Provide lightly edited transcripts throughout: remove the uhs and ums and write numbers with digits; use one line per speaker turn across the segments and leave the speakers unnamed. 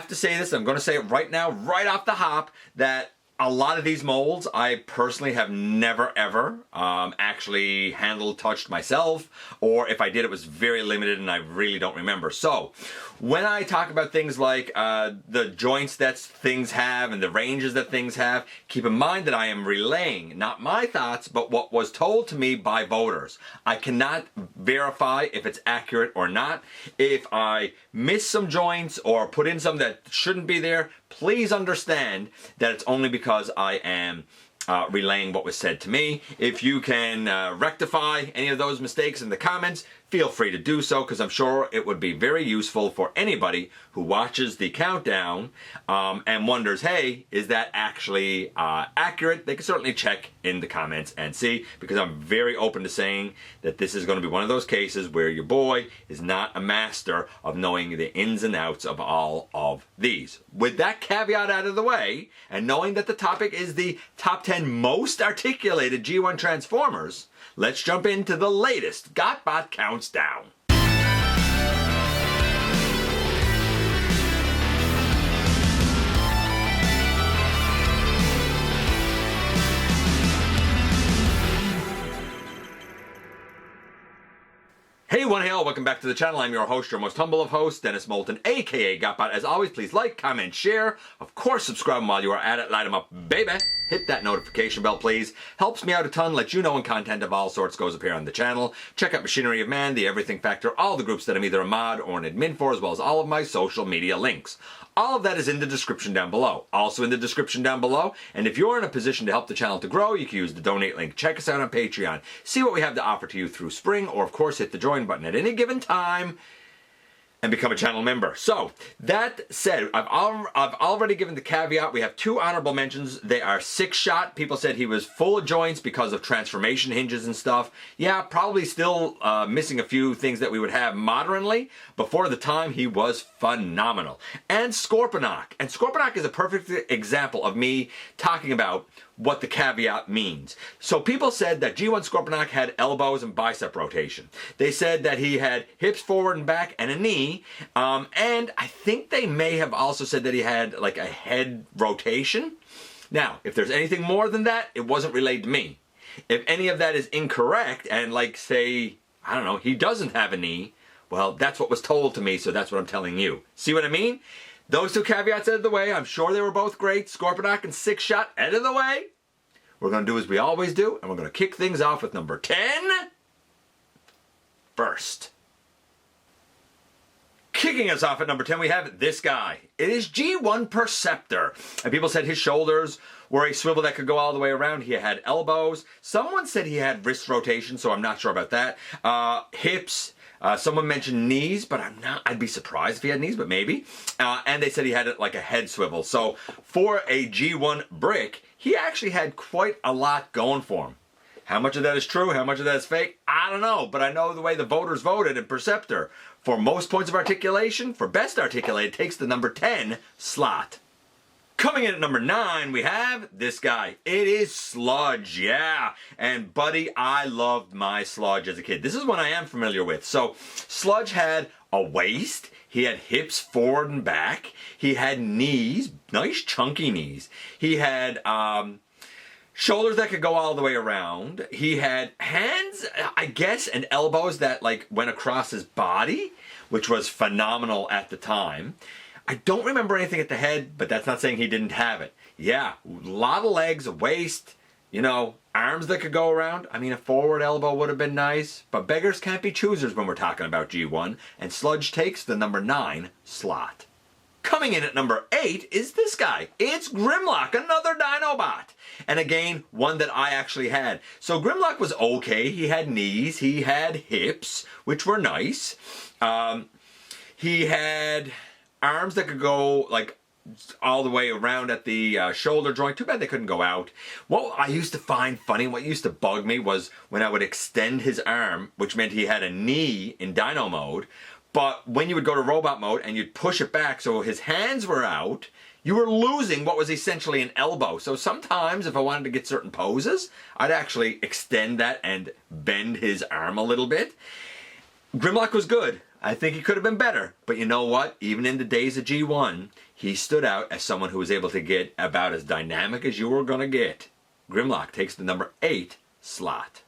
have to say this, I'm going to say it right now, right off the hop, that a lot of these molds I personally have never ever actually handled, touched myself, or if I did, it was very limited and I really don't remember. So when I talk about things like the joints that things have and the ranges that things have, keep in mind that I am relaying not my thoughts, but what was told to me by voters. I cannot verify if it's accurate or not. If I miss some joints or put in some that shouldn't be there, please understand that it's only because I am relaying what was said to me. If you can rectify any of those mistakes in the comments, feel free to do so, because I'm sure it would be very useful for anybody who watches the countdown and wonders, hey, is that actually accurate? They can certainly check in the comments and see, because I'm very open to saying that this is going to be one of those cases where your boy is not a master of knowing the ins and outs of all of these. With that caveat out of the way, and knowing that the topic is the top 10 most articulated G1 Transformers, let's jump into the latest GotBot Counts Down. Hey, one hail, welcome back to the channel. I'm your host, your most humble of hosts, Dennis Moulton, aka GotBot. As always, please like, comment, share. Of course, subscribe while you are at it. Light them up, baby. Hit that notification bell, please. Helps me out a ton, lets you know when content of all sorts goes up here on the channel. Check out Machinery of Man, The Everything Factor, all the groups that I'm either a mod or an admin for, as well as all of my social media links. All of that is in the description down below. Also in the description down below, and if you're in a position to help the channel to grow, you can use the donate link. Check us out on Patreon. See what we have to offer to you through Spring, or of course hit the join button at any given time and become a channel member. So, that said, I've already given the caveat. We have two honorable mentions. They are Six-Shot. People said he was full of joints because of transformation hinges and stuff. Yeah, probably still missing a few things that we would have modernly. Before the time, he was phenomenal. And Scorponok. And Scorponok is a perfect example of me talking about what the caveat means. So people said that G1 Scorponok had elbows and bicep rotation. They said that he had hips forward and back and a knee, and I think they may have also said that he had like a head rotation. Now, if there's anything more than that, it wasn't relayed to me. If any of that is incorrect, and like say, I don't know, he doesn't have a knee, well, that's what was told to me, so that's what I'm telling you. See what I mean? Those two caveats out of the way. I'm sure they were both great. Scorponok and Six-Shot out of the way. We're going to do as we always do, and we're going to kick things off with number 10 first. Kicking us off at number 10, we have this guy. It is G1 Perceptor. And people said his shoulders were a swivel that could go all the way around. He had elbows. Someone said he had wrist rotation, so I'm not sure about that. Hips. Someone mentioned knees, but I'd be surprised if he had knees, but maybe. And they said he had like a head swivel. So for a G1 brick, he actually had quite a lot going for him. How much of that is true? How much of that is fake? I don't know, but I know the way the voters voted in Perceptor. For most points of articulation, for best articulated, takes the number 10 slot. Coming in at number 9, we have this guy. It is Sludge, yeah. And buddy, I loved my Sludge as a kid. This is one I am familiar with. So Sludge had a waist. He had hips forward and back. He had knees, nice chunky knees. He had shoulders that could go all the way around. He had hands, I guess, and elbows that like went across his body, which was phenomenal at the time. I don't remember anything at the head, but that's not saying he didn't have it. Yeah, a lot of legs, a waist, you know, arms that could go around. I mean, a forward elbow would have been nice, but beggars can't be choosers when we're talking about G1, and Sludge takes the number 9 slot. Coming in at number 8 is this guy. It's Grimlock, another Dinobot. And again, one that I actually had. So Grimlock was okay. He had knees, he had hips, which were nice. He had arms that could go like all the way around at the shoulder joint. Too bad they couldn't go out. What I used to find funny, what used to bug me, was when I would extend his arm, which meant he had a knee in Dino mode, but when you would go to robot mode and you'd push it back so his hands were out, you were losing what was essentially an elbow. So sometimes if I wanted to get certain poses, I'd actually extend that and bend his arm a little bit. Grimlock was good. I think he could have been better. But you know what? Even in the days of G1, he stood out as someone who was able to get about as dynamic as you were going to get. Grimlock takes the number 8 slot.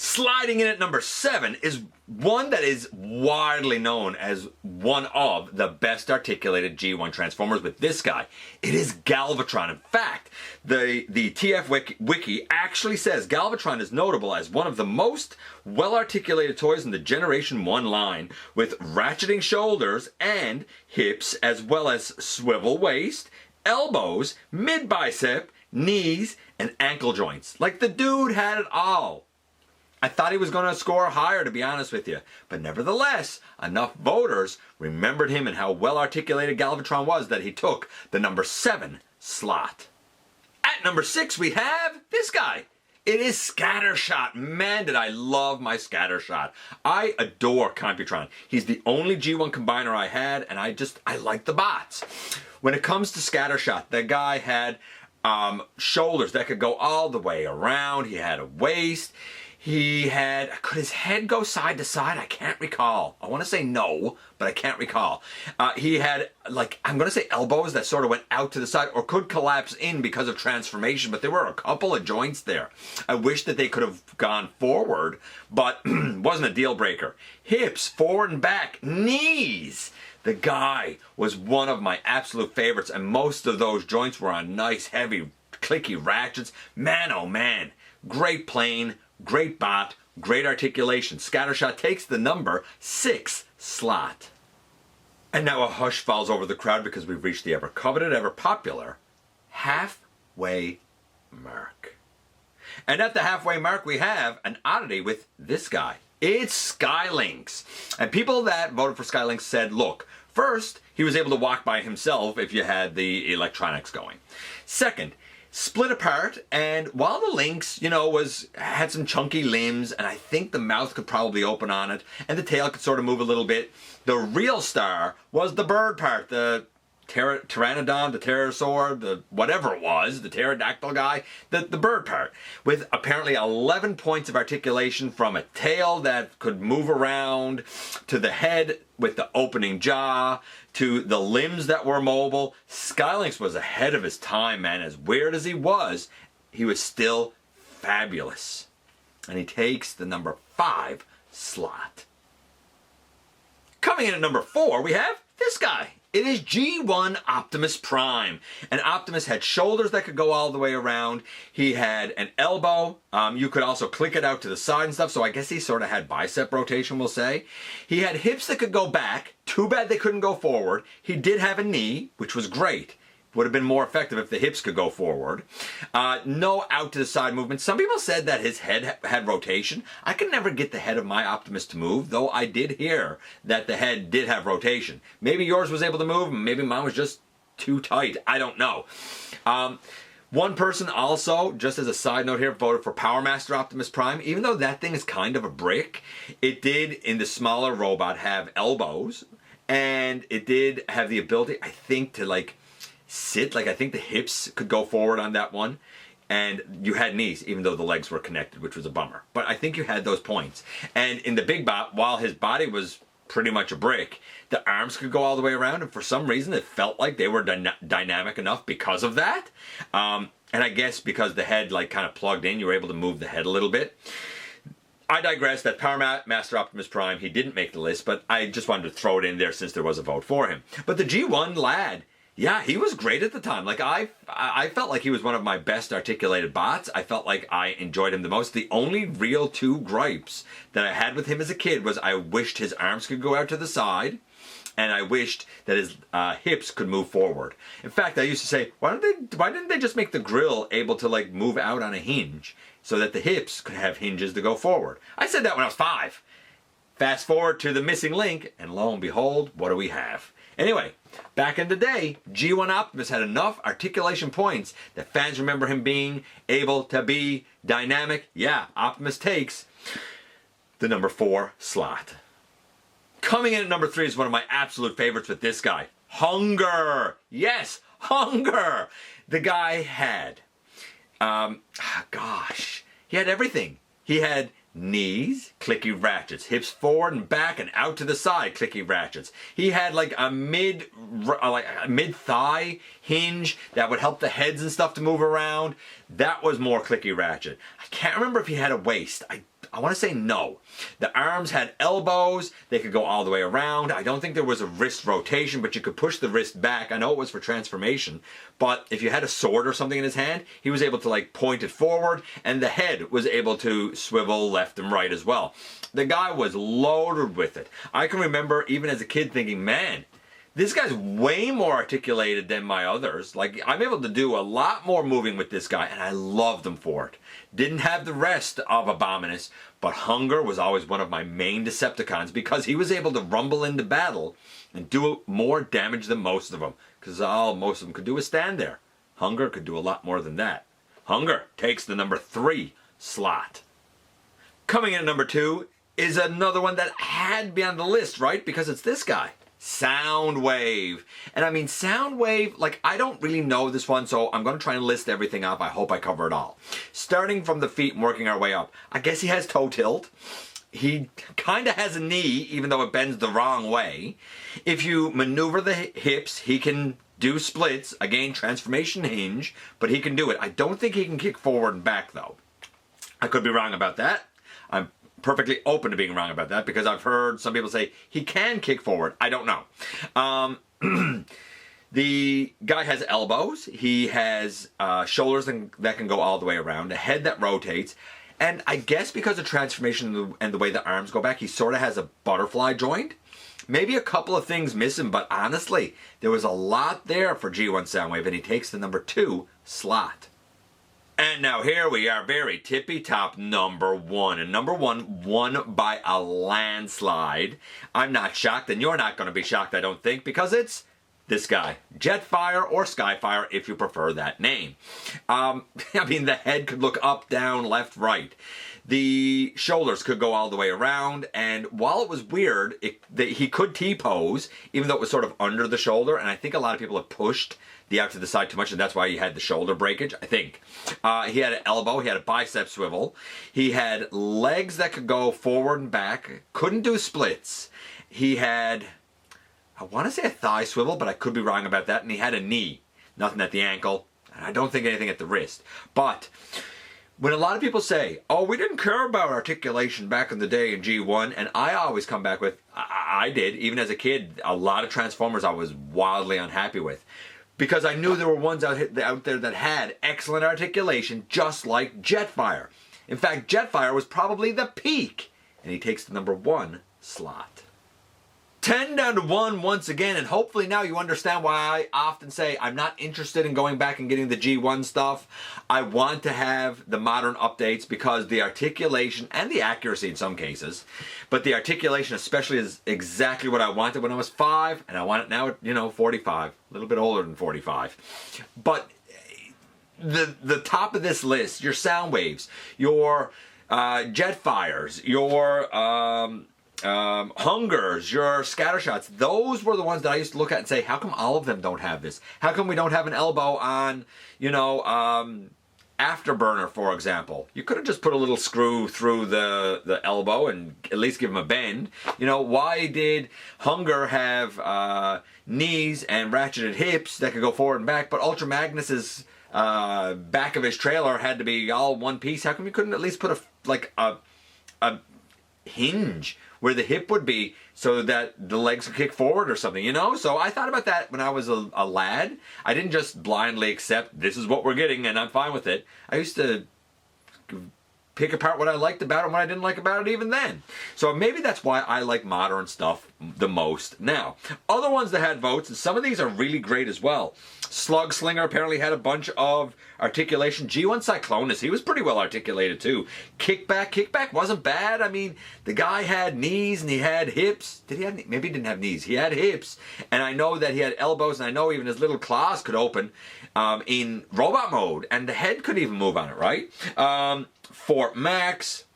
Sliding in at number 7 is one that is widely known as one of the best articulated G1 Transformers with this guy. It is Galvatron. In fact, the TF Wiki actually says Galvatron is notable as one of the most well-articulated toys in the Generation 1 line, with ratcheting shoulders and hips, as well as swivel waist, elbows, mid-bicep, knees, and ankle joints. Like, the dude had it all. I thought he was going to score higher, to be honest with you. But nevertheless, enough voters remembered him and how well articulated Galvatron was that he took the number 7 slot. At number 6, we have this guy. It is Scattershot. Man, did I love my Scattershot. I adore Computron. He's the only G1 combiner I had, and I like the bots. When it comes to Scattershot, the guy had shoulders that could go all the way around. He had a waist. Could his head go side to side? I can't recall. I want to say no, but I can't recall. He had, like, I'm going to say elbows that sort of went out to the side or could collapse in because of transformation, but there were a couple of joints there. I wish that they could have gone forward, but wasn't a deal breaker. Hips, forward and back, knees. The guy was one of my absolute favorites, and most of those joints were on nice, heavy, clicky ratchets. Man, oh man. Great plane. Great bot, great articulation. Scattershot takes the number 6 slot. And now a hush falls over the crowd because we've reached the ever-coveted, ever-popular halfway mark. And at the halfway mark, we have an oddity with this guy. It's Skylinks. And people that voted for Skylinks said, look, first, he was able to walk by himself if you had the electronics going. Second, split apart, and while the Lynx, had some chunky limbs, and I think the mouth could probably open on it, and the tail could sort of move a little bit, the real star was the bird part, the pteranodon, the pterosaur, the whatever it was, the pterodactyl guy, the bird part, with apparently 11 points of articulation, from a tail that could move around, to the head with the opening jaw, to the limbs that were mobile. Skylinks was ahead of his time, man. As weird as he was still fabulous. And he takes the number 5 slot. Coming in at number 4, we have this guy. It is G1 Optimus Prime. And Optimus had shoulders that could go all the way around. He had an elbow. You could also click it out to the side and stuff, so I guess he sort of had bicep rotation, we'll say. He had hips that could go back. Too bad they couldn't go forward. He did have a knee, which was great. Would have been more effective if the hips could go forward. No out to the side movement. Some people said that his head had rotation. I could never get the head of my Optimus to move, though I did hear that the head did have rotation. Maybe yours was able to move, and maybe mine was just too tight. I don't know. One person also, just as a side note here, voted for Power Master Optimus Prime. Even though that thing is kind of a brick, it did, in the smaller robot, have elbows, and it did have the ability, I think, to sit, I think the hips could go forward on that one, and you had knees, even though the legs were connected, which was a bummer. But I think you had those points. And in the big bot, while his body was pretty much a brick, the arms could go all the way around, and for some reason it felt like they were dynamic enough because of that. And I guess because the head kind of plugged in, you were able to move the head a little bit. I digress. That Power Master Optimus Prime, he didn't make the list, but I just wanted to throw it in there since there was a vote for him. But the G1 lad, yeah, he was great at the time. I felt like he was one of my best articulated bots. I felt like I enjoyed him the most. The only real 2 gripes that I had with him as a kid was I wished his arms could go out to the side, and I wished that his hips could move forward. In fact, I used to say, why didn't they just make the grill able to move out on a hinge so that the hips could have hinges to go forward? I said that when I was 5. Fast forward to the missing link, and lo and behold, what do we have? Anyway, back in the day, G1 Optimus had enough articulation points that fans remember him being able to be dynamic. Yeah, Optimus takes the number 4 slot. Coming in at number 3 is one of my absolute favorites with this guy. Hunger! Yes, Hunger! The guy had, he had everything. He had knees, clicky ratchets. Hips forward and back and out to the side, clicky ratchets. He had like a mid-thigh hinge that would help the heads and stuff to move around. That was more clicky ratchet. I can't remember if he had a waist. I want to say no. The arms had elbows. They could go all the way around. I don't think there was a wrist rotation, but you could push the wrist back. I know it was for transformation, but if you had a sword or something in his hand, he was able to like point it forward, and the head was able to swivel left and right as well. The guy was loaded with it. I can remember even as a kid thinking, man, this guy's way more articulated than my others. Like, I'm able to do a lot more moving with this guy, and I loved him for it. Didn't have the rest of Abominus, but Hunger was always one of my main Decepticons because he was able to rumble into battle and do more damage than most of them. Because all most of them could do was stand there. Hunger could do a lot more than that. Hunger takes the number 3 slot. Coming in at number 2 is another one that had to be on the list, right? Because it's this guy. Soundwave. And I mean, Soundwave, like, I don't really know this one, so I'm going to try and list everything off. I hope I cover it all. Starting from the feet and working our way up. I guess he has toe tilt. He kind of has a knee, even though it bends the wrong way. If you maneuver the hips, he can do splits. Again, transformation hinge, but he can do it. I don't think he can kick forward and back, though. I could be wrong about that. I'm perfectly open to being wrong about that because I've heard some people say he can kick forward. I don't know. The guy has elbows. He has shoulders that can go all the way around, a head that rotates, and I guess because of transformation and the way the arms go back, he sort of has a butterfly joint. Maybe a couple of things missing, but honestly, there was a lot there for G1 Soundwave, and he takes the number 2 slot. And now here we are, very tippy-top number 1. And number 1 won by a landslide. I'm not shocked, and you're not going to be shocked, I don't think, because it's this guy. Jetfire or Skyfire, if you prefer that name. I mean, the head could look up, down, left, right. The shoulders could go all the way around, and while it was weird, he could T-pose, even though it was sort of under the shoulder, and I think a lot of people have pushed the out to the side too much, and that's why he had the shoulder breakage, I think. He had an elbow, he had a bicep swivel, he had legs that could go forward and back, couldn't do splits. He had, I want to say a thigh swivel, but I could be wrong about that, and he had a knee. Nothing at the ankle, and I don't think anything at the wrist. But when a lot of people say, oh, we didn't care about articulation back in the day in G1, and I always come back with, I did, even as a kid, a lot of Transformers I was wildly unhappy with. Because I knew there were ones out there that had excellent articulation, just like Jetfire. In fact, Jetfire was probably the peak, and he takes the number 1 slot. 10 down to 1 once again, and hopefully now you understand why I often say I'm not interested in going back and getting the G1 stuff. I want to have the modern updates because the articulation and the accuracy in some cases, but the articulation especially is exactly what I wanted when I was 5, and I want it now at, 45, a little bit older than 45. But the top of this list, your Soundwaves, your Jetfires, your Hungers, your Scattershots, those were the ones that I used to look at and say, how come all of them don't have this? How come we don't have an elbow on, Afterburner, for example? You could have just put a little screw through the elbow and at least give him a bend. Why did Hunger have knees and ratcheted hips that could go forward and back, but Ultra Magnus's back of his trailer had to be all one piece? How come you couldn't at least put a hinge where the hip would be so that the legs could kick forward or something, So I thought about that when I was a lad. I didn't just blindly accept this is what we're getting and I'm fine with it. I used to pick apart what I liked about it and what I didn't like about it even then. So maybe that's why I like modern stuff the most now. Other ones that had votes, and some of these are really great as well. Slug Slinger apparently had a bunch of articulation. G1 Cyclonus, he was pretty well articulated too. Kickback wasn't bad. I mean, the guy had knees and he had hips. Did he have, maybe he didn't have knees. He had hips. And I know that he had elbows, and I know even his little claws could open in robot mode. And the head could even move on it, right? Fort Max,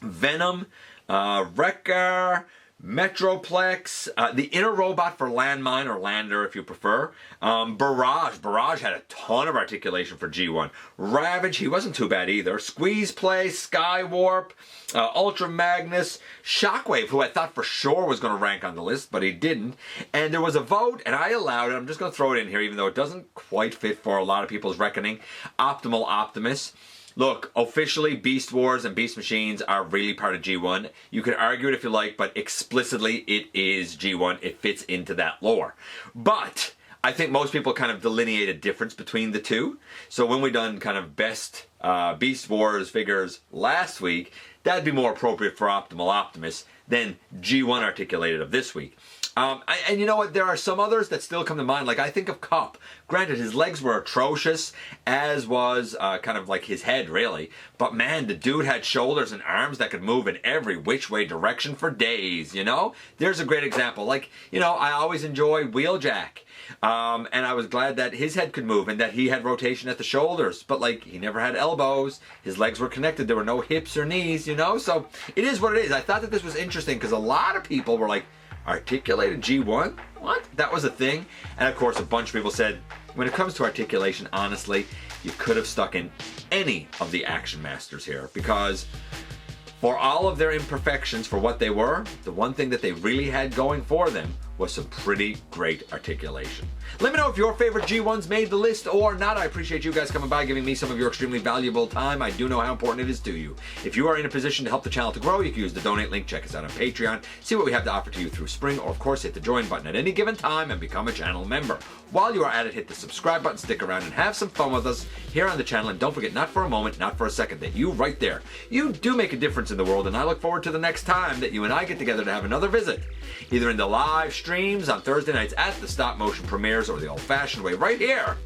Venom, Wrecker, Metroplex, the inner robot for landmine or lander if you prefer. Barrage had a ton of articulation for G1. Ravage, he wasn't too bad either. Squeeze Play, Skywarp, Ultra Magnus, Shockwave, who I thought for sure was going to rank on the list, but he didn't. And there was a vote, and I allowed it. I'm just going to throw it in here, even though it doesn't quite fit for a lot of people's reckoning. Optimal Optimus. Look, officially, Beast Wars and Beast Machines are really part of G1. You can argue it if you like, but explicitly it is G1. It fits into that lore. But I think most people kind of delineate a difference between the two. So when we done kind of best Beast Wars figures last week, that'd be more appropriate for Optimal Optimus than G1 articulated of this week. And you know what? There are some others that still come to mind. Like I think of Cup. Granted, his legs were atrocious, as was kind of like his head, really. But man, the dude had shoulders and arms that could move in every which way direction for days, you know? There's a great example. Like, you know, I always enjoy Wheeljack. And I was glad that his head could move and that he had rotation at the shoulders. But like, he never had elbows. His legs were connected. There were no hips or knees, you know? So it is what it is. I thought that this was interesting because a lot of people were like, articulated G1? What? That was a thing? And of course, a bunch of people said, when it comes to articulation, honestly, you could have stuck in any of the Action Masters here, because for all of their imperfections for what they were, the one thing that they really had going for them was some pretty great articulation. Let me know if your favorite G1s made the list or not. I appreciate you guys coming by, giving me some of your extremely valuable time. I do know how important it is to you. If you are in a position to help the channel to grow, you can use the donate link. Check us out on Patreon. See what we have to offer to you through Spring, or of course hit the join button at any given time and become a channel member. While you are at it, hit the subscribe button, stick around and have some fun with us here on the channel. And don't forget, not for a moment, not for a second, that you right there, you do make a difference in the world. And I look forward to the next time that you and I get together to have another visit, either in the live streams on Thursday nights at the stop motion premieres or the old-fashioned way right here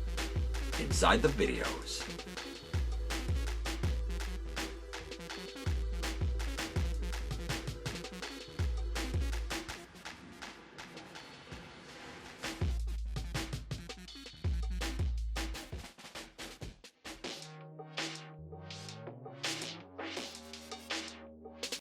inside the videos.